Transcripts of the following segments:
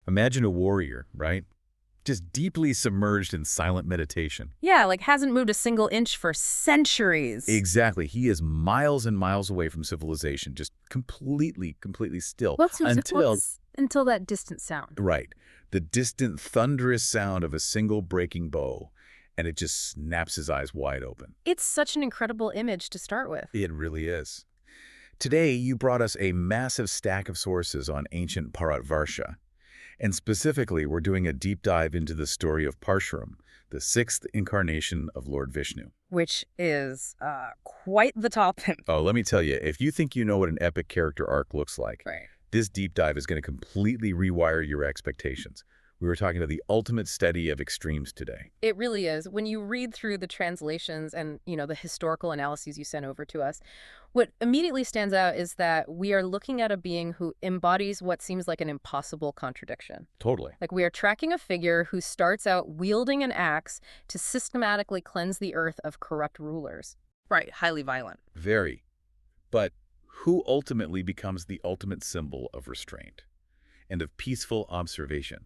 Imagine a warrior, right? Just deeply submerged in silent meditation. Yeah, like hasn't moved a single inch for centuries. Exactly. He is miles and miles away from civilization, just completely still. Until that distant sound. Right. The distant, thunderous sound of a single breaking bow, and it just snaps his eyes wide open. It's such an incredible image to start with. It really is. Today, you brought us a massive stack of sources on ancient Bharatvarsha. And specifically, we're doing a deep dive into the story of Parshuram, the sixth incarnation of Lord Vishnu. Which is quite the topic. Oh, let me tell you, if you think you know what an epic character arc looks like, this deep dive is going to completely rewire your expectations. We were talking about the ultimate study of extremes today. It really is. When you read through the translations and, the historical analyses you sent over to us, what immediately stands out is that we are looking at a being who embodies what seems like an impossible contradiction. Totally. Like we are tracking a figure who starts out wielding an axe to systematically cleanse the earth of corrupt rulers. Right, highly violent. Very. But who ultimately becomes the ultimate symbol of restraint and of peaceful observation?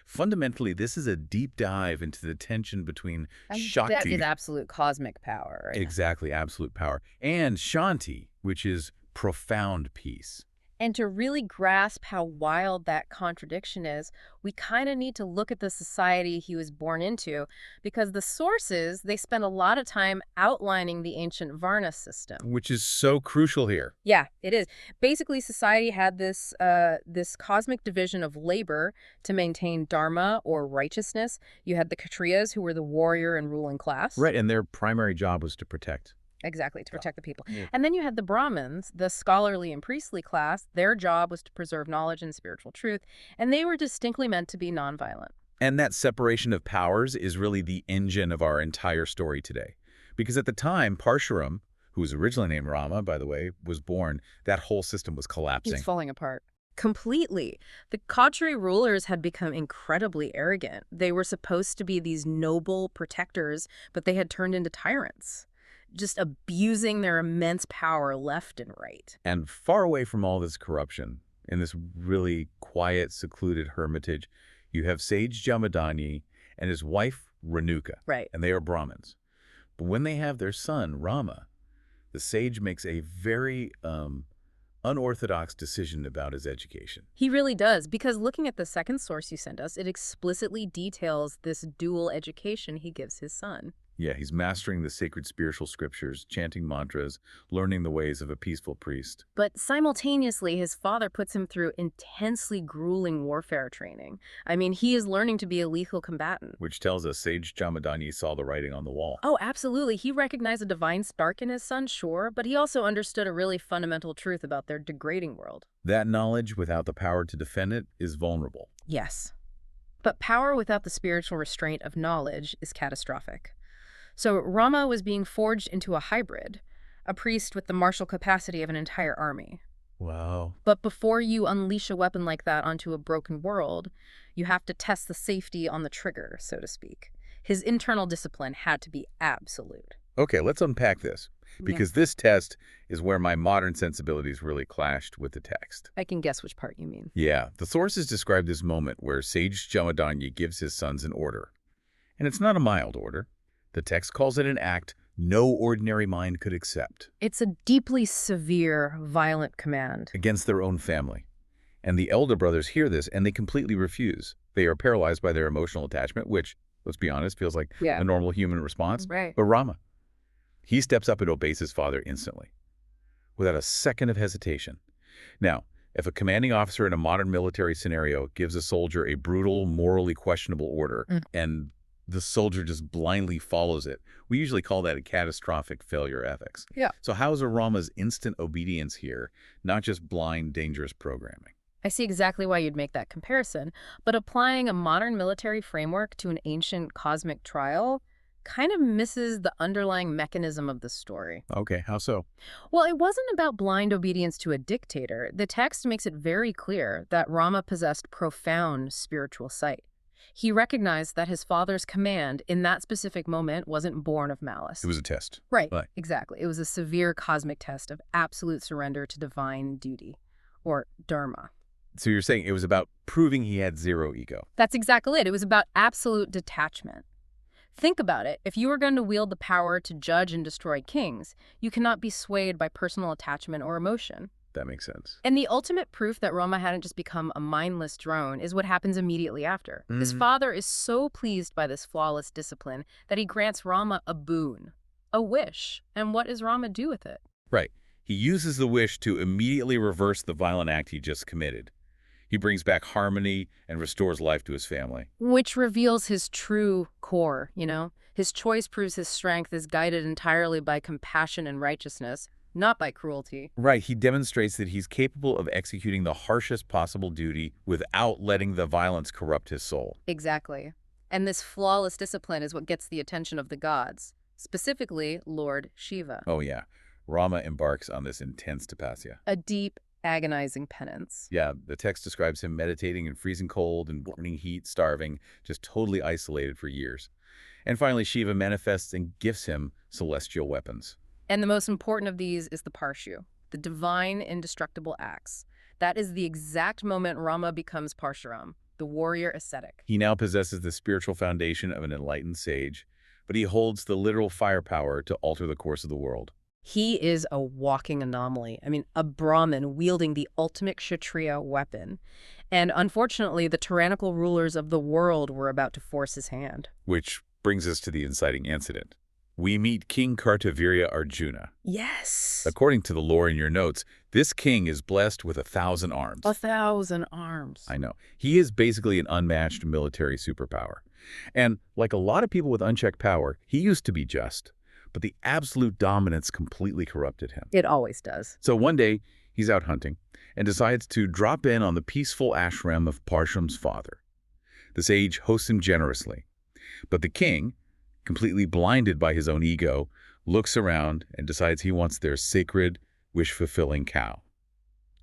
Fundamentally, this is a deep dive into the tension between Shakti... That is absolute cosmic power, right? Exactly, absolute power. And Shanti, which is profound peace. And to really grasp how wild that contradiction is, we kind of need to look at the society he was born into, because the sources, they spend a lot of time outlining the ancient Varna system. Which is so crucial here. Yeah, it is. Basically, society had this cosmic division of labor to maintain Dharma, or righteousness. You had the Kshatriyas, who were the warrior and ruling class. Right, and their primary job was to protect. Exactly, to protect the people. Yeah. And then you had the Brahmins, the scholarly and priestly class. Their job was to preserve knowledge and spiritual truth, and they were distinctly meant to be nonviolent. And that separation of powers is really the engine of our entire story today. Because at the time, Parshuram, who was originally named Rama, by the way, was born, that whole system was collapsing. It's falling apart. Completely. The Kshatriya rulers had become incredibly arrogant. They were supposed to be these noble protectors, but they had turned into tyrants, just abusing their immense power left and right. And far away from all this corruption, in this really quiet, secluded hermitage, you have Sage Jamadagni and his wife, Renuka. Right. And they are Brahmins. But when they have their son, Rama, the sage makes a very unorthodox decision about his education. He really does, because looking at the second source you sent us, it explicitly details this dual education he gives his son. Yeah, he's mastering the sacred spiritual scriptures, chanting mantras, learning the ways of a peaceful priest. But simultaneously, his father puts him through intensely grueling warfare training. I mean, he is learning to be a lethal combatant. Which tells us Sage Jamadagni saw the writing on the wall. Oh, absolutely. He recognized a divine spark in his son, sure, but he also understood a really fundamental truth about their degrading world. That knowledge, without the power to defend it, is vulnerable. Yes. But power without the spiritual restraint of knowledge is catastrophic. So Rama was being forged into a hybrid, a priest with the martial capacity of an entire army. Wow. But before you unleash a weapon like that onto a broken world, you have to test the safety on the trigger, so to speak. His internal discipline had to be absolute. Okay, let's unpack this, because this test is where my modern sensibilities really clashed with the text. I can guess which part you mean. Yeah, the sources describe this moment where Sage Jamadagni gives his sons an order. And it's not a mild order. The text calls it an act no ordinary mind could accept. It's a deeply severe, violent command. Against their own family. And the elder brothers hear this and they completely refuse. They are paralyzed by their emotional attachment, which, let's be honest, feels like a normal human response. Right. But Rama, he steps up and obeys his father instantly, without a second of hesitation. Now, if a commanding officer in a modern military scenario gives a soldier a brutal, morally questionable order, and the soldier just blindly follows it, we usually call that a catastrophic failure ethics. Yeah. So how is Rama's instant obedience here not just blind, dangerous programming? I see exactly why you'd make that comparison, but applying a modern military framework to an ancient cosmic trial kind of misses the underlying mechanism of the story. Okay, how so? Well, it wasn't about blind obedience to a dictator. The text makes it very clear that Rama possessed profound spiritual sight. He recognized that his father's command in that specific moment wasn't born of malice. It was a test. Right, exactly. It was a severe cosmic test of absolute surrender to divine duty, or Dharma. So you're saying it was about proving he had zero ego. That's exactly it. It was about absolute detachment. Think about it. If you were going to wield the power to judge and destroy kings, you cannot be swayed by personal attachment or emotion. That makes sense. And the ultimate proof that Rama hadn't just become a mindless drone is what happens immediately after. His father is so pleased by this flawless discipline that he grants Rama a boon, a wish. And what does Rama do with it? Right. He uses the wish to immediately reverse the violent act he just committed. He brings back harmony and restores life to his family. Which reveals his true core, you know? His choice proves his strength is guided entirely by compassion and righteousness, not by cruelty. Right. He demonstrates that he's capable of executing the harshest possible duty without letting the violence corrupt his soul. Exactly. And this flawless discipline is what gets the attention of the gods, specifically Lord Shiva. Oh, yeah. Rama embarks on this intense tapasya. A deep, agonizing penance. Yeah, the text describes him meditating in freezing cold and burning heat, starving, just totally isolated for years. And finally, Shiva manifests and gifts him celestial weapons. And the most important of these is the Parshu, the divine indestructible axe. That is the exact moment Rama becomes Parshuram, the warrior ascetic. He now possesses the spiritual foundation of an enlightened sage, but he holds the literal firepower to alter the course of the world. He is a walking anomaly. I mean, a Brahmin wielding the ultimate Kshatriya weapon. And unfortunately, the tyrannical rulers of the world were about to force his hand. Which brings us to the inciting incident. We meet King Kartavirya Arjuna. Yes. According to the lore in your notes, this king is blessed with 1,000 arms. 1,000 arms. I know. He is basically an unmatched military superpower. And like a lot of people with unchecked power, he used to be just. But the absolute dominance completely corrupted him. It always does. So one day, he's out hunting and decides to drop in on the peaceful ashram of Parshuram's father. The sage hosts him generously. But the king, completely blinded by his own ego, looks around and decides he wants their sacred, wish-fulfilling cow.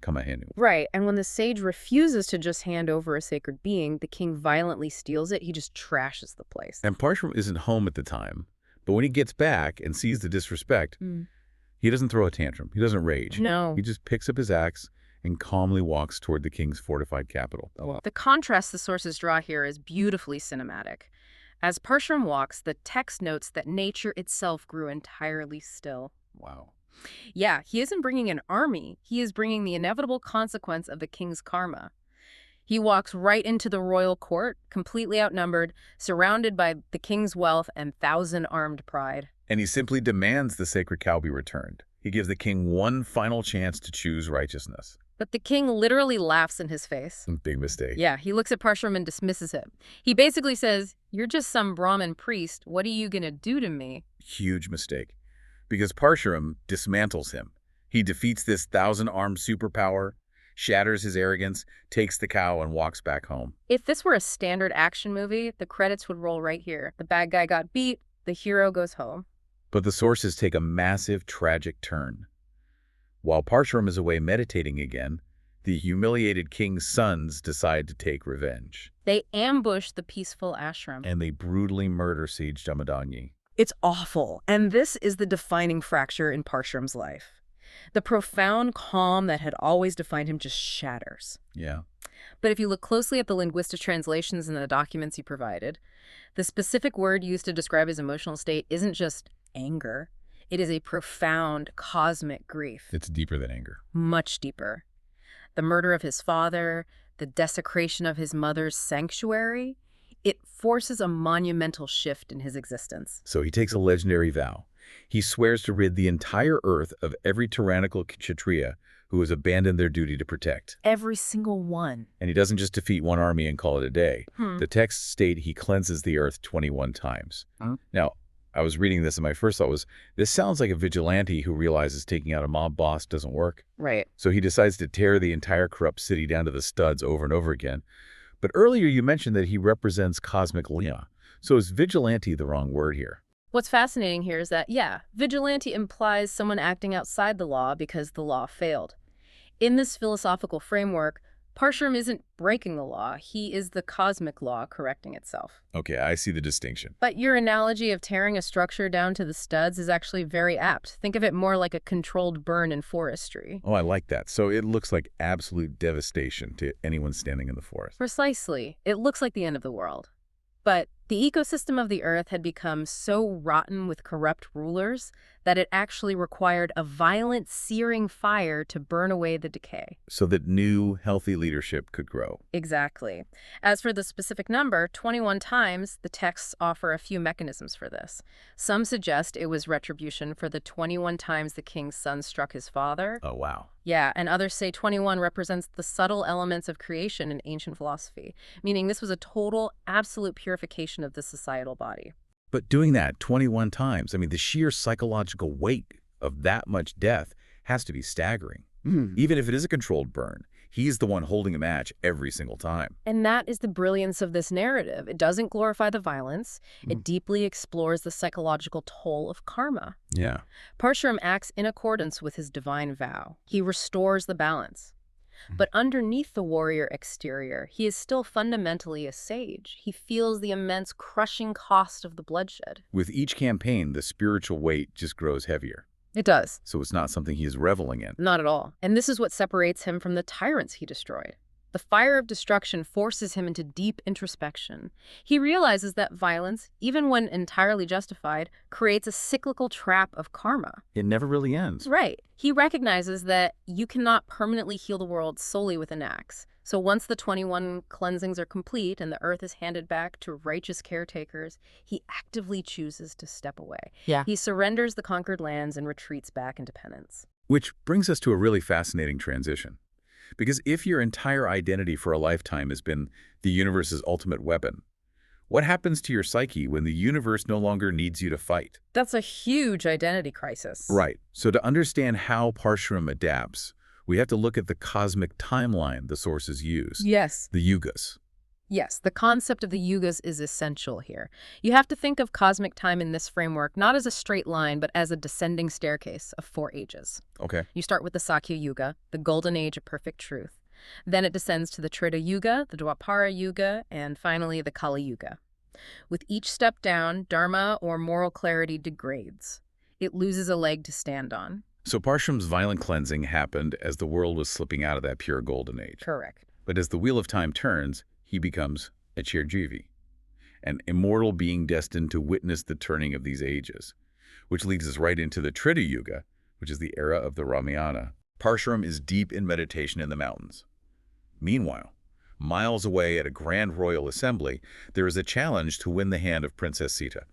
Kamahenu. Right, and when the sage refuses to just hand over a sacred being, the king violently steals it. He just trashes the place. And Parshuram isn't home at the time, but when he gets back and sees the disrespect, he doesn't throw a tantrum. He doesn't rage. No. He just picks up his axe and calmly walks toward the king's fortified capital. The contrast the sources draw here is beautifully cinematic. As Parshuram walks, the text notes that nature itself grew entirely still. Wow. Yeah, he isn't bringing an army. He is bringing the inevitable consequence of the king's karma. He walks right into the royal court, completely outnumbered, surrounded by the king's wealth and 1,000-armed pride. And he simply demands the sacred cow be returned. He gives the king one final chance to choose righteousness. But the king literally laughs in his face. Big mistake. Yeah, he looks at Parshuram and dismisses him. He basically says, "You're just some Brahmin priest. What are you going to do to me?" Huge mistake. Because Parshuram dismantles him. He defeats this 1,000-armed superpower, shatters his arrogance, takes the cow, and walks back home. If this were a standard action movie, the credits would roll right here. The bad guy got beat, the hero goes home. But the sources take a massive, tragic turn. While Parshuram is away meditating again, the humiliated king's sons decide to take revenge. They ambush the peaceful ashram. And they brutally murder Sage Jamadagni. It's awful, and this is the defining fracture in Parshuram's life. The profound calm that had always defined him just shatters. Yeah. But if you look closely at the linguistic translations and the documents he provided, the specific word used to describe his emotional state isn't just anger. It is a profound cosmic grief. It's deeper than anger. Much deeper. The murder of his father, the desecration of his mother's sanctuary, it forces a monumental shift in his existence. So he takes a legendary vow. He swears to rid the entire earth of every tyrannical Kshatriya who has abandoned their duty to protect. Every single one. And he doesn't just defeat one army and call it a day. The texts state he cleanses the earth 21 times. Now, I was reading this and my first thought was, this sounds like a vigilante who realizes taking out a mob boss doesn't work. Right. So he decides to tear the entire corrupt city down to the studs over and over again. But earlier you mentioned that he represents cosmic law. So is vigilante the wrong word here? What's fascinating here is that, yeah, vigilante implies someone acting outside the law because the law failed. In this philosophical framework, Parshuram isn't breaking the law. He is the cosmic law correcting itself. Okay, I see the distinction. But your analogy of tearing a structure down to the studs is actually very apt. Think of it more like a controlled burn in forestry. Oh, I like that. So it looks like absolute devastation to anyone standing in the forest. Precisely. It looks like the end of the world. But the ecosystem of the Earth had become so rotten with corrupt rulers that it actually required a violent, searing fire to burn away the decay. So that new, healthy leadership could grow. Exactly. As for the specific number, 21 times, the texts offer a few mechanisms for this. Some suggest it was retribution for the 21 times the king's son struck his father. Oh, wow. Yeah, and others say 21 represents the subtle elements of creation in ancient philosophy, meaning this was a total, absolute purification of the societal body. But doing that 21 times, I mean, the sheer psychological weight of that much death has to be staggering. Even if it is a controlled burn, he's the one holding a match every single time. And that is the brilliance of this narrative. It doesn't glorify the violence. It deeply explores the psychological toll of karma. Yeah. Parshuram acts in accordance with his divine vow. He restores the balance. But underneath the warrior exterior, he is still fundamentally a sage. He feels the immense crushing cost of the bloodshed. With each campaign, the spiritual weight just grows heavier. It does. So it's not something he is reveling in. Not at all. And this is what separates him from the tyrants he destroyed. The fire of destruction forces him into deep introspection. He realizes that violence, even when entirely justified, creates a cyclical trap of karma. It never really ends. Right. He recognizes that you cannot permanently heal the world solely with an axe. So once the 21 cleansings are complete and the earth is handed back to righteous caretakers, he actively chooses to step away. Yeah. He surrenders the conquered lands and retreats back into penance. Which brings us to a really fascinating transition. Because if your entire identity for a lifetime has been the universe's ultimate weapon, what happens to your psyche when the universe no longer needs you to fight? That's a huge identity crisis. Right. So to understand how Parshuram adapts, we have to look at the cosmic timeline the sources use. Yes. The yugas. Yes, the concept of the yugas is essential here. You have to think of cosmic time in this framework not as a straight line, but as a descending staircase of 4 ages. Okay. You start with the Sakya Yuga, the golden age of perfect truth. Then it descends to the Treta Yuga, the Dwapara Yuga, and finally the Kali Yuga. With each step down, Dharma or moral clarity degrades. It loses a leg to stand on. So Parshuram's violent cleansing happened as the world was slipping out of that pure golden age. Correct. But as the wheel of time turns, he becomes a Chiranjivi, an immortal being destined to witness the turning of these ages, which leads us right into the Treta Yuga, which is the era of the Ramayana. Parshuram is deep in meditation in the mountains. Meanwhile, miles away at a grand royal assembly, there is a challenge to win the hand of Princess Sita.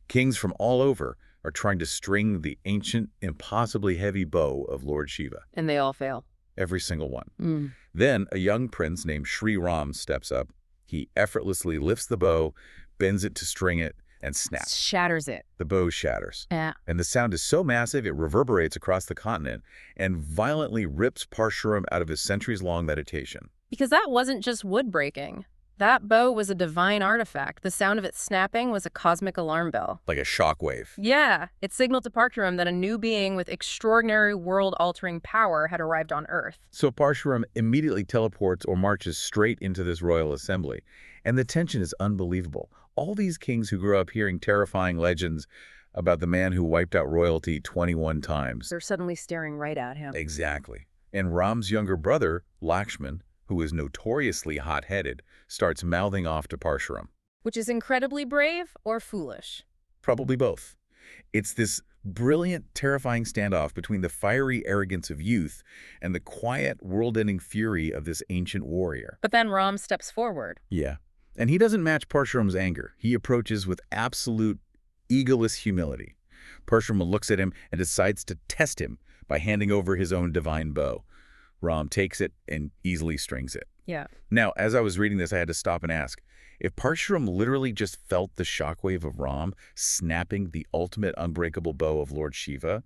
Kings from all over are trying to string the ancient, impossibly heavy bow of Lord Shiva. And they all fail. Every single one. Then a young prince named Shri Ram steps up. He effortlessly lifts the bow, bends it to string it, and snaps. Shatters it. The bow shatters. Yeah. And the sound is so massive it reverberates across the continent and violently rips Parshuram out of his centuries-long meditation. Because that wasn't just wood breaking. That bow was a divine artifact. The sound of it snapping was a cosmic alarm bell. Like a shockwave. Yeah, it signaled to Parshuram that a new being with extraordinary world-altering power had arrived on Earth. So Parshuram immediately teleports or marches straight into this royal assembly. And the tension is unbelievable. All these kings who grew up hearing terrifying legends about the man who wiped out royalty 21 times. They're suddenly staring right at him. Exactly. And Ram's younger brother, Lakshman, who is notoriously hot-headed, starts mouthing off to Parshuram. Which is incredibly brave or foolish? Probably both. It's this brilliant, terrifying standoff between the fiery arrogance of youth and the quiet, world-ending fury of this ancient warrior. But then Ram steps forward. Yeah. And he doesn't match Parshuram's anger. He approaches with absolute, egoless humility. Parshuram looks at him and decides to test him by handing over his own divine bow. Ram takes it and easily strings it. Yeah. Now, as I was reading this, I had to stop and ask, if Parshuram literally just felt the shockwave of Ram snapping the ultimate unbreakable bow of Lord Shiva,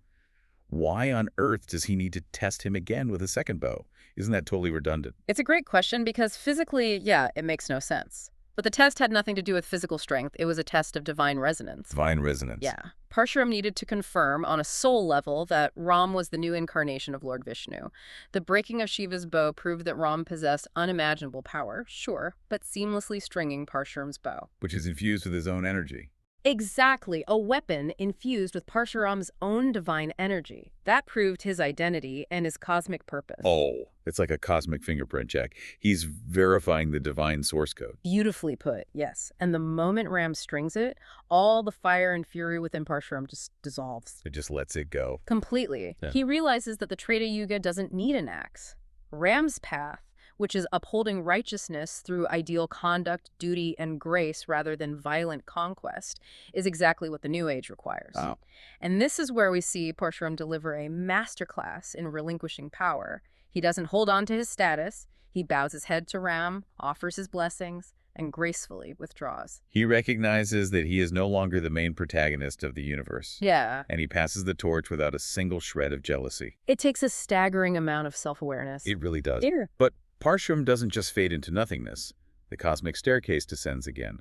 why on earth does he need to test him again with a second bow? Isn't that totally redundant? It's a great question because physically, yeah, it makes no sense. But the test had nothing to do with physical strength. It was a test of divine resonance. Divine resonance. Yeah. Parshuram needed to confirm on a soul level that Ram was the new incarnation of Lord Vishnu. The breaking of Shiva's bow proved that Ram possessed unimaginable power, sure, but seamlessly stringing Parshuram's bow. Which is infused with his own energy. Exactly, a weapon infused with Parshuram's own divine energy. That proved his identity and his cosmic purpose. Oh, it's like a cosmic fingerprint check. He's verifying the divine source code. Beautifully put, yes. And the moment Ram strings it, all the fire and fury within Parshuram just dissolves. It just lets it go. Completely. Yeah. He realizes that the Treta Yuga doesn't need an axe. Ram's path, which is upholding righteousness through ideal conduct, duty, and grace rather than violent conquest, is exactly what the New Age requires. Wow. And this is where we see Parshuram deliver a masterclass in relinquishing power. He doesn't hold on to his status. He bows his head to Ram, offers his blessings, and gracefully withdraws. He recognizes that he is no longer the main protagonist of the universe. Yeah. And he passes the torch without a single shred of jealousy. It takes a staggering amount of self-awareness. It really does. Here. But Parshuram doesn't just fade into nothingness. The cosmic staircase descends again.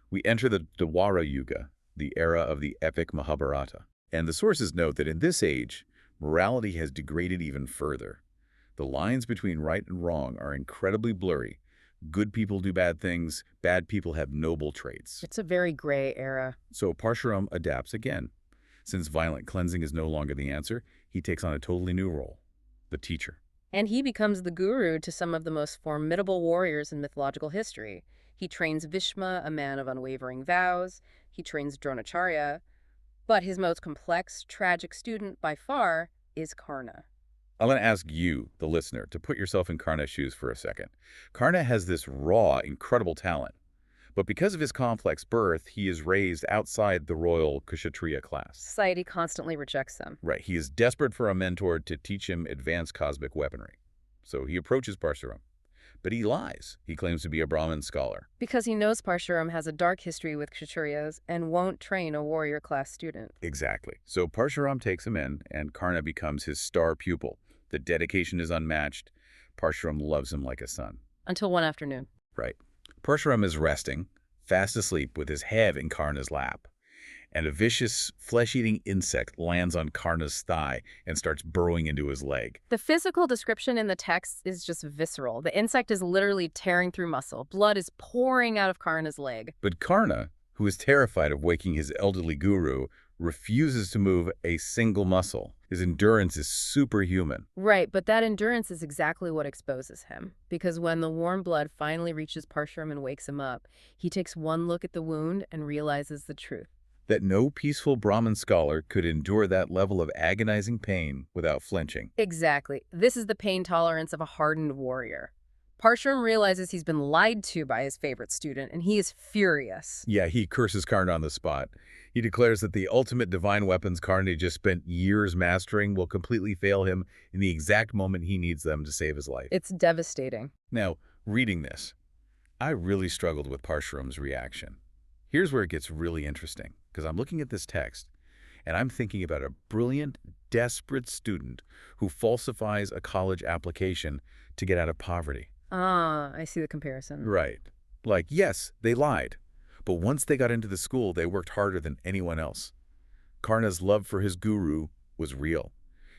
We enter the Dwara Yuga, the era of the epic Mahabharata. And the sources note that in this age, morality has degraded even further. The lines between right and wrong are incredibly blurry. Good people do bad things, bad people have noble traits. It's a very gray era. So Parshuram adapts again. Since violent cleansing is no longer the answer, he takes on a totally new role, the teacher. And he becomes the guru to some of the most formidable warriors in mythological history. He trains Bhishma, a man of unwavering vows. He trains Dronacharya. But his most complex, tragic student by far is Karna. I want to ask you, the listener, to put yourself in Karna's shoes for a second. Karna has this raw, incredible talent. But because of his complex birth, he is raised outside the royal Kshatriya class. Society constantly rejects them. Right. He is desperate for a mentor to teach him advanced cosmic weaponry. So he approaches Parshuram. But he lies. He claims to be a Brahmin scholar. Because he knows Parshuram has a dark history with Kshatriyas and won't train a warrior class student. Exactly. So Parshuram takes him in, and Karna becomes his star pupil. The dedication is unmatched. Parshuram loves him like a son. Until one afternoon. Right. Parshuram is resting, fast asleep with his head in Karna's lap. And a vicious, flesh-eating insect lands on Karna's thigh and starts burrowing into his leg. The physical description in the text is just visceral. The insect is literally tearing through muscle. Blood is pouring out of Karna's leg. But Karna, who is terrified of waking his elderly guru, refuses to move a single muscle. His endurance is superhuman. Right, but that endurance is exactly what exposes him. Because when the warm blood finally reaches Parshuram and wakes him up, he takes one look at the wound and realizes the truth. That no peaceful Brahmin scholar could endure that level of agonizing pain without flinching. Exactly. This is the pain tolerance of a hardened warrior. Parshuram realizes he's been lied to by his favorite student, and he is furious. Yeah, he curses Karna on the spot. He declares that the ultimate divine weapons Karna just spent years mastering will completely fail him in the exact moment he needs them to save his life. It's devastating. Now, reading this, I really struggled with Parshuram's reaction. Here's where it gets really interesting, because I'm looking at this text, and I'm thinking about a brilliant, desperate student who falsifies a college application to get out of poverty. Ah, I see the comparison. Right. Like, yes, they lied. But once they got into the school, they worked harder than anyone else. Karna's love for his guru was real.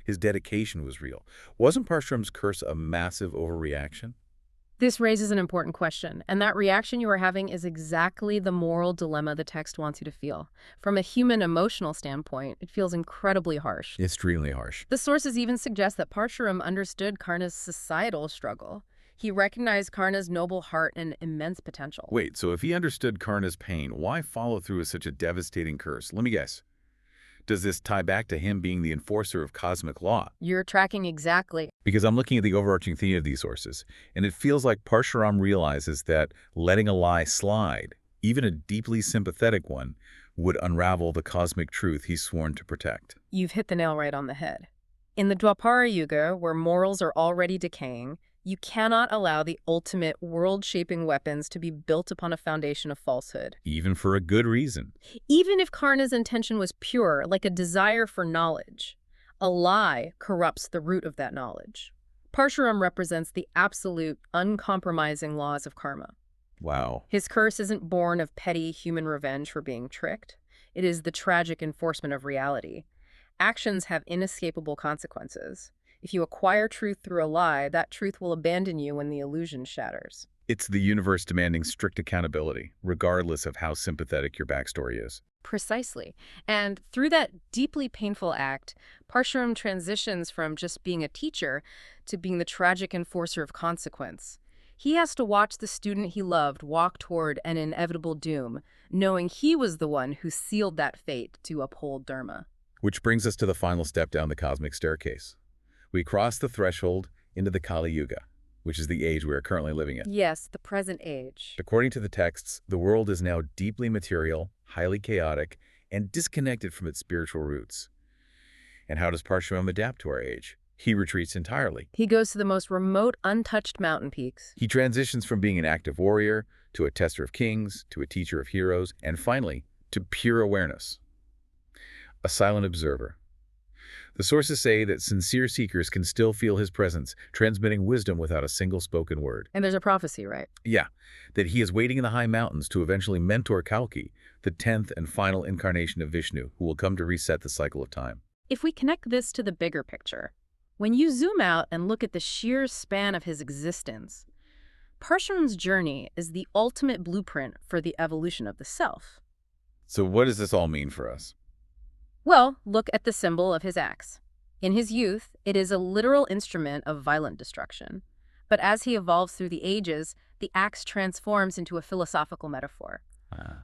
His dedication was real. Wasn't Parshuram's curse a massive overreaction? This raises an important question, and that reaction you are having is exactly the moral dilemma the text wants you to feel. From a human emotional standpoint, it feels incredibly harsh. Extremely harsh. The sources even suggest that Parshuram understood Karna's societal struggle. He recognized Karna's noble heart and immense potential. Wait, so if he understood Karna's pain, why follow through with such a devastating curse? Let me guess. Does this tie back to him being the enforcer of cosmic law? You're tracking exactly. Because I'm looking at the overarching theme of these sources, and it feels like Parshuram realizes that letting a lie slide, even a deeply sympathetic one, would unravel the cosmic truth he's sworn to protect. You've hit the nail right on the head. In the Dwapara Yuga, where morals are already decaying, you cannot allow the ultimate world-shaping weapons to be built upon a foundation of falsehood. Even for a good reason. Even if Karna's intention was pure, like a desire for knowledge, a lie corrupts the root of that knowledge. Parshuram represents the absolute, uncompromising laws of karma. Wow. His curse isn't born of petty human revenge for being tricked. It is the tragic enforcement of reality. Actions have inescapable consequences. If you acquire truth through a lie, that truth will abandon you when the illusion shatters. It's the universe demanding strict accountability, regardless of how sympathetic your backstory is. Precisely. And through that deeply painful act, Parshuram transitions from just being a teacher to being the tragic enforcer of consequence. He has to watch the student he loved walk toward an inevitable doom, knowing he was the one who sealed that fate to uphold Dharma. Which brings us to the final step down the cosmic staircase. We cross the threshold into the Kali Yuga, which is the age we are currently living in. Yes, the present age. According to the texts, the world is now deeply material, highly chaotic, and disconnected from its spiritual roots. And how does Parshuram adapt to our age? He retreats entirely. He goes to the most remote, untouched mountain peaks. He transitions from being an active warrior to a tester of kings, to a teacher of heroes, and finally, to pure awareness. A silent observer. The sources say that sincere seekers can still feel his presence, transmitting wisdom without a single spoken word. And there's a prophecy, right? Yeah, that he is waiting in the high mountains to eventually mentor Kalki, the 10th and final incarnation of Vishnu, who will come to reset the cycle of time. If we connect this to the bigger picture, when you zoom out and look at the sheer span of his existence, Parshuram's journey is the ultimate blueprint for the evolution of the self. So what does this all mean for us? Well, look at the symbol of his axe. In his youth, it is a literal instrument of violent destruction. But as he evolves through the ages, the axe transforms into a philosophical metaphor.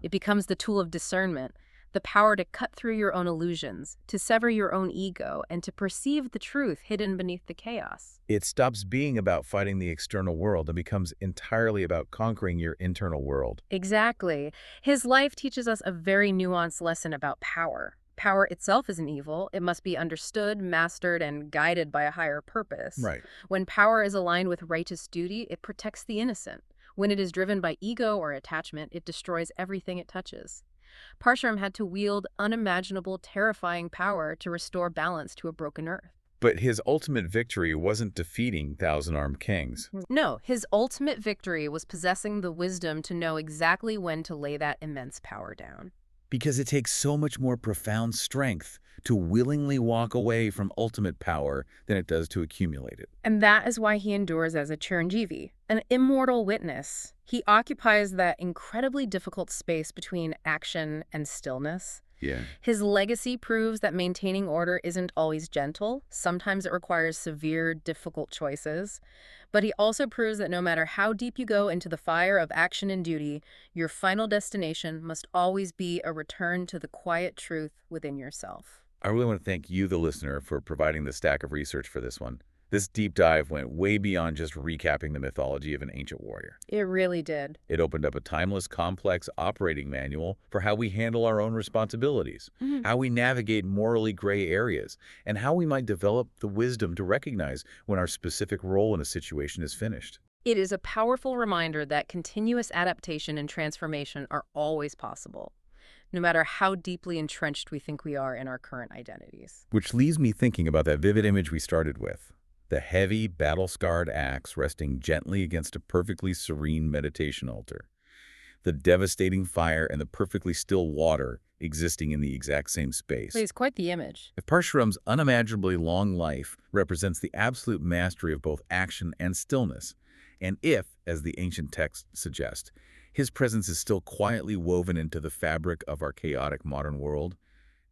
It becomes the tool of discernment, the power to cut through your own illusions, to sever your own ego, and to perceive the truth hidden beneath the chaos. It stops being about fighting the external world and becomes entirely about conquering your internal world. Exactly. His life teaches us a very nuanced lesson about power. Power itself isn't evil. It must be understood, mastered, and guided by a higher purpose. Right. When power is aligned with righteous duty, it protects the innocent. When it is driven by ego or attachment, it destroys everything it touches. Parshuram had to wield unimaginable, terrifying power to restore balance to a broken earth. But his ultimate victory wasn't defeating thousand-armed kings. No, his ultimate victory was possessing the wisdom to know exactly when to lay that immense power down. Because it takes so much more profound strength to willingly walk away from ultimate power than it does to accumulate it. And that is why he endures as a Chiranjivi, an immortal witness. He occupies that incredibly difficult space between action and stillness. Yeah. His legacy proves that maintaining order isn't always gentle. Sometimes it requires severe, difficult choices. But he also proves that no matter how deep you go into the fire of action and duty, your final destination must always be a return to the quiet truth within yourself. I really want to thank you, the listener, for providing the stack of research for this one. This deep dive went way beyond just recapping the mythology of an ancient warrior. It really did. It opened up a timeless, complex operating manual for how we handle our own responsibilities, how we navigate morally gray areas, and how we might develop the wisdom to recognize when our specific role in a situation is finished. It is a powerful reminder that continuous adaptation and transformation are always possible, no matter how deeply entrenched we think we are in our current identities. Which leaves me thinking about that vivid image we started with. The heavy, battle-scarred axe resting gently against a perfectly serene meditation altar. The devastating fire and the perfectly still water existing in the exact same space. It's quite the image. If Parshuram's unimaginably long life represents the absolute mastery of both action and stillness, and if, as the ancient texts suggest, his presence is still quietly woven into the fabric of our chaotic modern world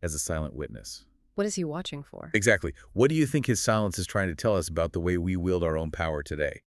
as a silent witness. What is he watching for? Exactly. What do you think his silence is trying to tell us about the way we wield our own power today?